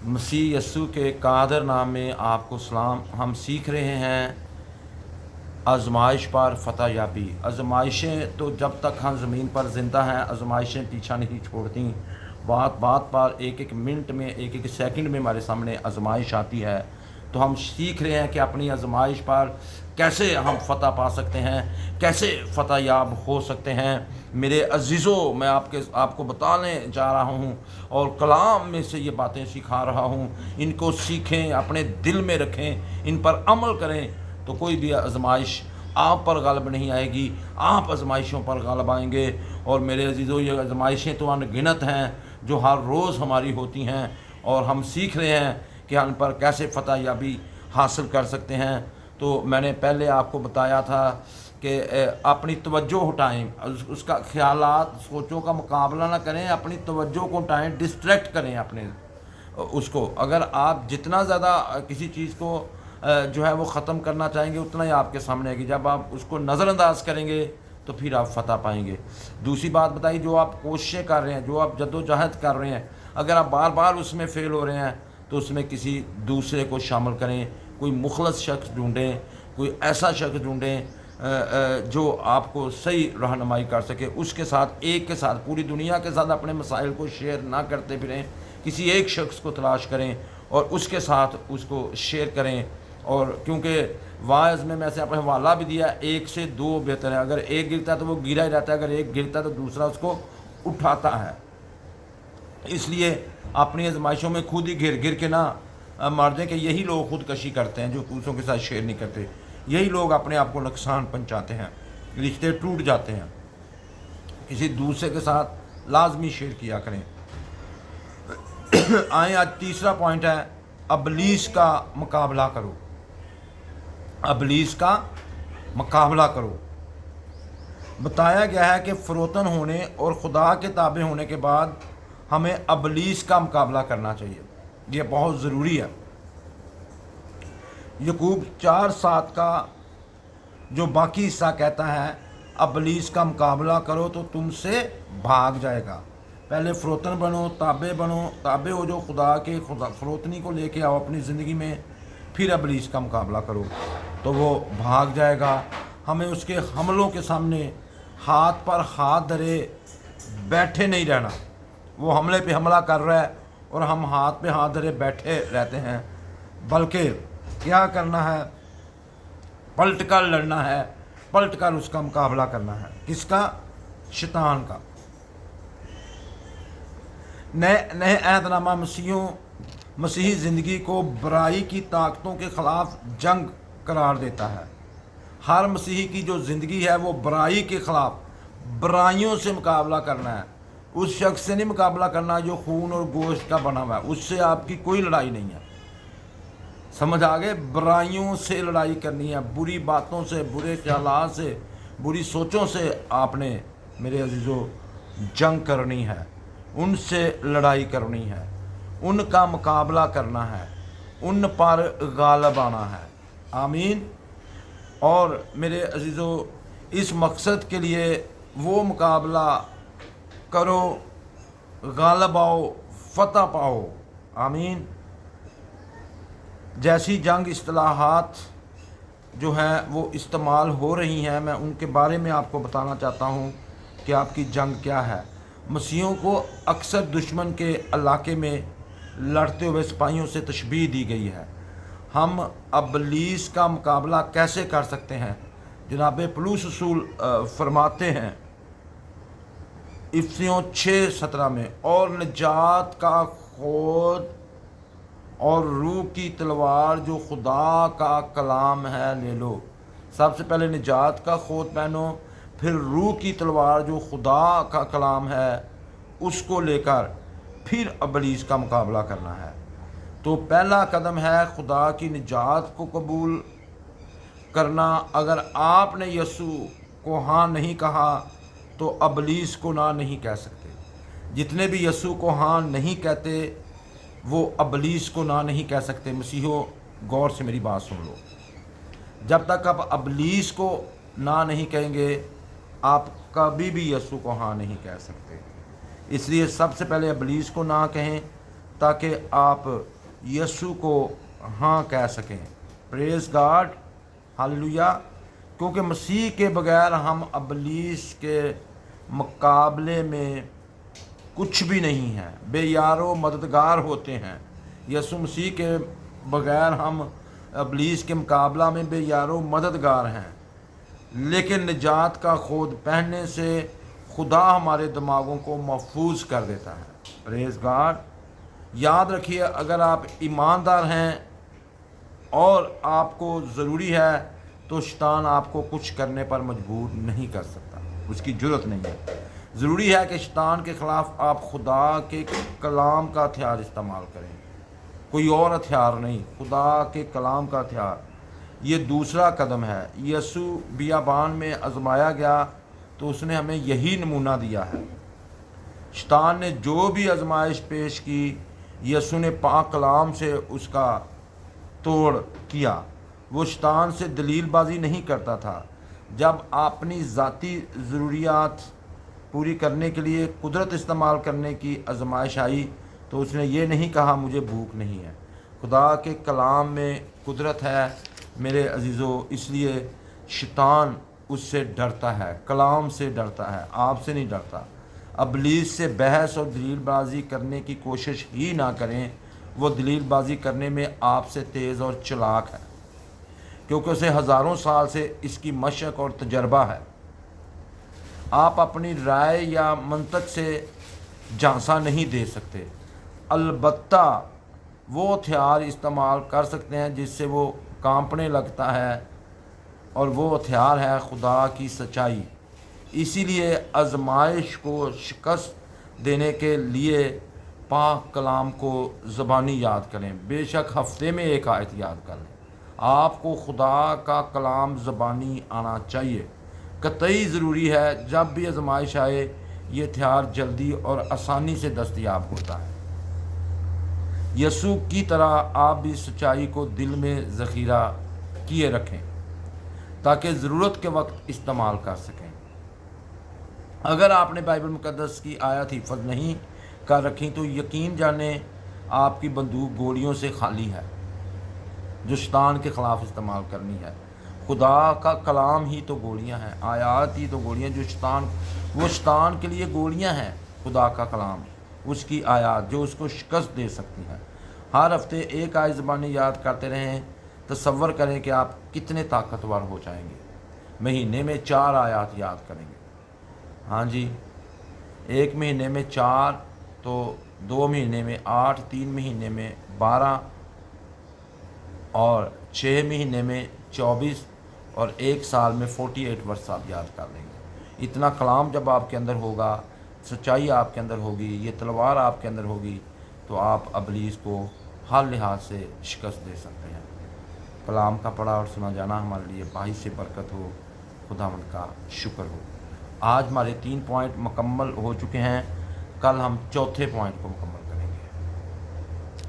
मसीह यस्सु के कादर नाम में आपको सलाम। हम सीख रहे हैं आजमाइश पर फ़तह याबी। आजमाइशें तो जब तक हम ज़मीन पर ज़िंदा हैं आजमाइशें पीछा नहीं छोड़ती। बात बात पर एक एक मिनट में एक एक सेकंड में हमारे सामने आजमाइश आती है। तो हम सीख रहे हैं कि अपनी आजमाइश पर कैसे हम फ़तह पा सकते हैं, कैसे फ़तह याब हो सकते हैं। मेरे अजीज़ों, मैं आपको बताने जा रहा हूँ और कलाम में से ये बातें सिखा रहा हूँ। इनको सीखें, अपने दिल में रखें, इन पर अमल करें तो कोई भी आजमाइश आप पर गलब नहीं आएगी, आप आजमाइशों पर गलब आएंगे। और मेरे अजीज़ों, ये आजमाइशें तो अनगिनत हैं जो हर रोज़ हमारी होती हैं और हम सीख रहे हैं कि हम पर कैसे फ़तह याबी हासिल कर सकते हैं। तो मैंने पहले आपको बताया था कि अपनी तवज्जो हटाएं, उसका ख्यालात सोचों का मुकाबला ना करें, अपनी तवज्जो को हटाएं, डिस्ट्रैक्ट करें अपने उसको। अगर आप जितना ज़्यादा किसी चीज़ को जो है वो ख़त्म करना चाहेंगे उतना ही आपके सामने आएगी। जब आप उसको नज़रअंदाज करेंगे तो फिर आप फ़तह पाएंगे। दूसरी बात बताइए, जो आप कोशिशें कर रहे हैं, जो आप जद्दोजहद कर रहे हैं, अगर आप बार बार उसमें फ़ेल हो रहे हैं तो उसमें किसी दूसरे को शामिल करें। कोई मुखलस शख्स ढूंढें, कोई ऐसा शख्स ढूंढें जो आपको सही रहनुमाई कर सके। उसके साथ, एक के साथ, पूरी दुनिया के साथ अपने मसाइल को शेयर ना करते फिरें। किसी एक शख्स को तलाश करें और उसके साथ उसको शेयर करें। और क्योंकि वाइज में मैंने अपने हवाला भी दिया, एक से दो बेहतर है। अगर एक गिरता है तो वो गिरा ही रहता है, अगर एक गिरता है तो दूसरा उसको उठाता है। इसलिए अपनी आजमाइशों में खुद ही घिर घिर के ना मर जाए। कि यही लोग खुदकशी करते हैं जो दूसरों के साथ शेयर नहीं करते। यही लोग अपने आप को नुकसान पहुंचाते हैं, रिश्ते टूट जाते हैं। किसी दूसरे के साथ लाजमी शेयर किया करें। आए, आज तीसरा पॉइंट है, अबलीस का मुकाबला करो। अबलीस का मुकाबला करो। बताया गया है कि फ़रोतन होने और खुदा के ताबे होने के बाद हमें अबलीस का मुकाबला करना चाहिए। ये बहुत ज़रूरी है। यकूब 4:7 का जो बाकी हिस्सा कहता है, अबलीस का मुकाबला करो तो तुमसे भाग जाएगा। पहले फ़रोतन बनो, ताबे हो जो खुदा के, फ़रोतनी को लेके आओ अपनी ज़िंदगी में, फिर अबलीस का मुकाबला करो तो वो भाग जाएगा। हमें उसके हमलों के सामने हाथ पर हाथ धरे बैठे नहीं रहना। वो हमले पे हमला कर रहा है और हम हाथ पे हाथ धरे बैठे रहते हैं, बल्कि क्या करना है, पलट कर लड़ना है, पलट कर उसका मुकाबला करना है। किसका? शैतान का। नए अहदनामा मसीही ज़िंदगी को बुराई की ताकतों के ख़िलाफ़ जंग करार देता है। हर मसीही की जो ज़िंदगी है वो बुराई के ख़िलाफ़, बुराइयों से मुकाबला करना है। उस शख्स से नहीं मुकाबला करना जो खून और गोश्त का बना हुआ है, उससे आपकी कोई लड़ाई नहीं है। समझ आ गए? बुराइयों से लड़ाई करनी है, बुरी बातों से, बुरे ख्यालात से, बुरी सोचों से आपने मेरे अजीज़ों जंग करनी है, उनसे लड़ाई करनी है, उनका मुकाबला करना है, उन पर गालिब आना है। आमीन। और मेरे अजीज़ों, इस मकसद के लिए वो मुकाबला करो, गालिब आओ, फ़तह पाओ। आमीन। जैसी जंग इस्तिलाहात जो हैं वो इस्तेमाल हो रही हैं, मैं उनके बारे में आपको बताना चाहता हूँ कि आपकी जंग क्या है। मसीहों को अक्सर दुश्मन के इलाके में लड़ते हुए सिपाहियों से तशबीह दी गई है। हम अबलीस का मुकाबला कैसे कर सकते हैं? जनाब पौलुस रसूल फरमाते हैं इफिसियों 6:17 में, और निजात का खोद और रूह की तलवार जो खुदा का कलाम है ले लो। सबसे पहले निजात का खोद पहनो, फिर रूह की तलवार जो खुदा का कलाम है उसको लेकर फिर अबलीस का मुकाबला करना है। तो पहला कदम है खुदा की निजात को कबूल करना। अगर आपने यस्सु को हाँ नहीं कहा तो अबलीस को ना नहीं कह सकते। जितने भी यस्सु को हाँ नहीं कहते वो अबलीस को ना नहीं कह सकते। मसीहो, गौर से मेरी बात सुन लो। जब तक आप अबलीस को ना नहीं कहेंगे आप कभी भी यस्सु को हाँ नहीं कह सकते। इसलिए सबसे पहले अबलीस को ना कहें ताकि आप यसु को हाँ कह सकें। Praise God, hallelujah. क्योंकि मसीह के बगैर हम इब्लीस के मुकाबले में कुछ भी नहीं है, बेयारो मददगार होते हैं। यसु मसीह के बगैर हम इब्लीस के मुकाबला में बेयारो मददगार हैं। लेकिन निजात का खोद पहनने से खुदा हमारे दिमागों को महफूज कर देता है। Praise God. याद रखिए, अगर आप ईमानदार हैं और आपको ज़रूरी है तो शैतान आपको कुछ करने पर मजबूर नहीं कर सकता, उसकी ज़रूरत नहीं है। ज़रूरी है कि शैतान के ख़िलाफ़ आप खुदा के कलाम का हथियार इस्तेमाल करें, कोई और हथियार नहीं, खुदा के कलाम का हथियार। ये दूसरा कदम है। यसु बियाबान में आजमाया गया तो उसने हमें यही नमूना दिया है। शैतान ने जो भी आजमाइश पेश की, यसु ने पाक कलाम से उसका तोड़ किया। वो शैतान से दलीलबाजी नहीं करता था। जब अपनी ज़ाती ज़रूरियात पूरी करने के लिए कुदरत इस्तेमाल करने की आजमाइश आई तो उसने ये नहीं कहा मुझे भूख नहीं है। खुदा के कलाम में कुदरत है मेरे अजीज़ों, इसलिए शैतान उससे डरता है, कलाम से डरता है, आपसे नहीं डरता। इब्लीस से बहस और दलीलबाजी करने की कोशिश ही ना करें, वो दलीलबाजी करने में आपसे तेज़ और चालाक है, क्योंकि उसे हज़ारों साल से इसकी मशक और तजर्बा है। आप अपनी राय या मंतक से झांसा नहीं दे सकते। अलबत्ता वो हथियार इस्तेमाल कर सकते हैं जिससे वो कांपने लगता है, और वो हथियार है खुदा की सच्चाई। इसीलिए आजमाइश को शिकस्त देने के लिए पाक कलाम को ज़बानी याद करें। बेशक हफ्ते में एक आयत याद कर लें। आपको खुदा का कलाम ज़बानी आना चाहिए। कतई ज़रूरी है जब भी आजमाइश आए ये हथियार जल्दी और आसानी से दस्तयाब होता है। यसु की तरह आप भी सच्चाई को दिल में ज़ख़ीरा किए रखें ताकि ज़रूरत के वक्त इस्तेमाल कर सकें। अगर आपने बाइबल मुक़द्दस की आयत हिफ़्ज़ नहीं कर रखी तो यकीन जाने आपकी बंदूक गोलियों से खाली है जो शैतान के ख़िलाफ़ इस्तेमाल करनी है। खुदा का कलाम ही तो गोलियां हैं, आयात ही तो गोलियां जो शैतान के लिए गोलियां हैं। खुदा का कलाम, उसकी आयात जो उसको शिकस्त दे सकती हैं। हर हफ्ते एक आयत ज़बानी याद करते रहें। तसव्वुर करें कि आप कितने ताकतवर हो जाएंगे। महीने में 4 आयात याद करेंगे। हाँ जी, एक महीने में 4 तो 2 महीने में 8, 3 महीने में 12 और 6 महीने में 24 और 1 साल में 48 वर्ष आप याद कर लेंगे। इतना कलाम जब आपके अंदर होगा, सच्चाई आपके अंदर होगी, ये तलवार आपके अंदर होगी, तो आप इब्लीस को हर लिहाज से शिकस्त दे सकते हैं। कलाम का पढ़ा और सुना जाना हमारे लिए बाइस से बरकत हो। खुदावंद का शुक्र हो। आज हमारे 3 पॉइंट मुकम्मल हो चुके हैं। कल हम चौथे पॉइंट को मुकम्मल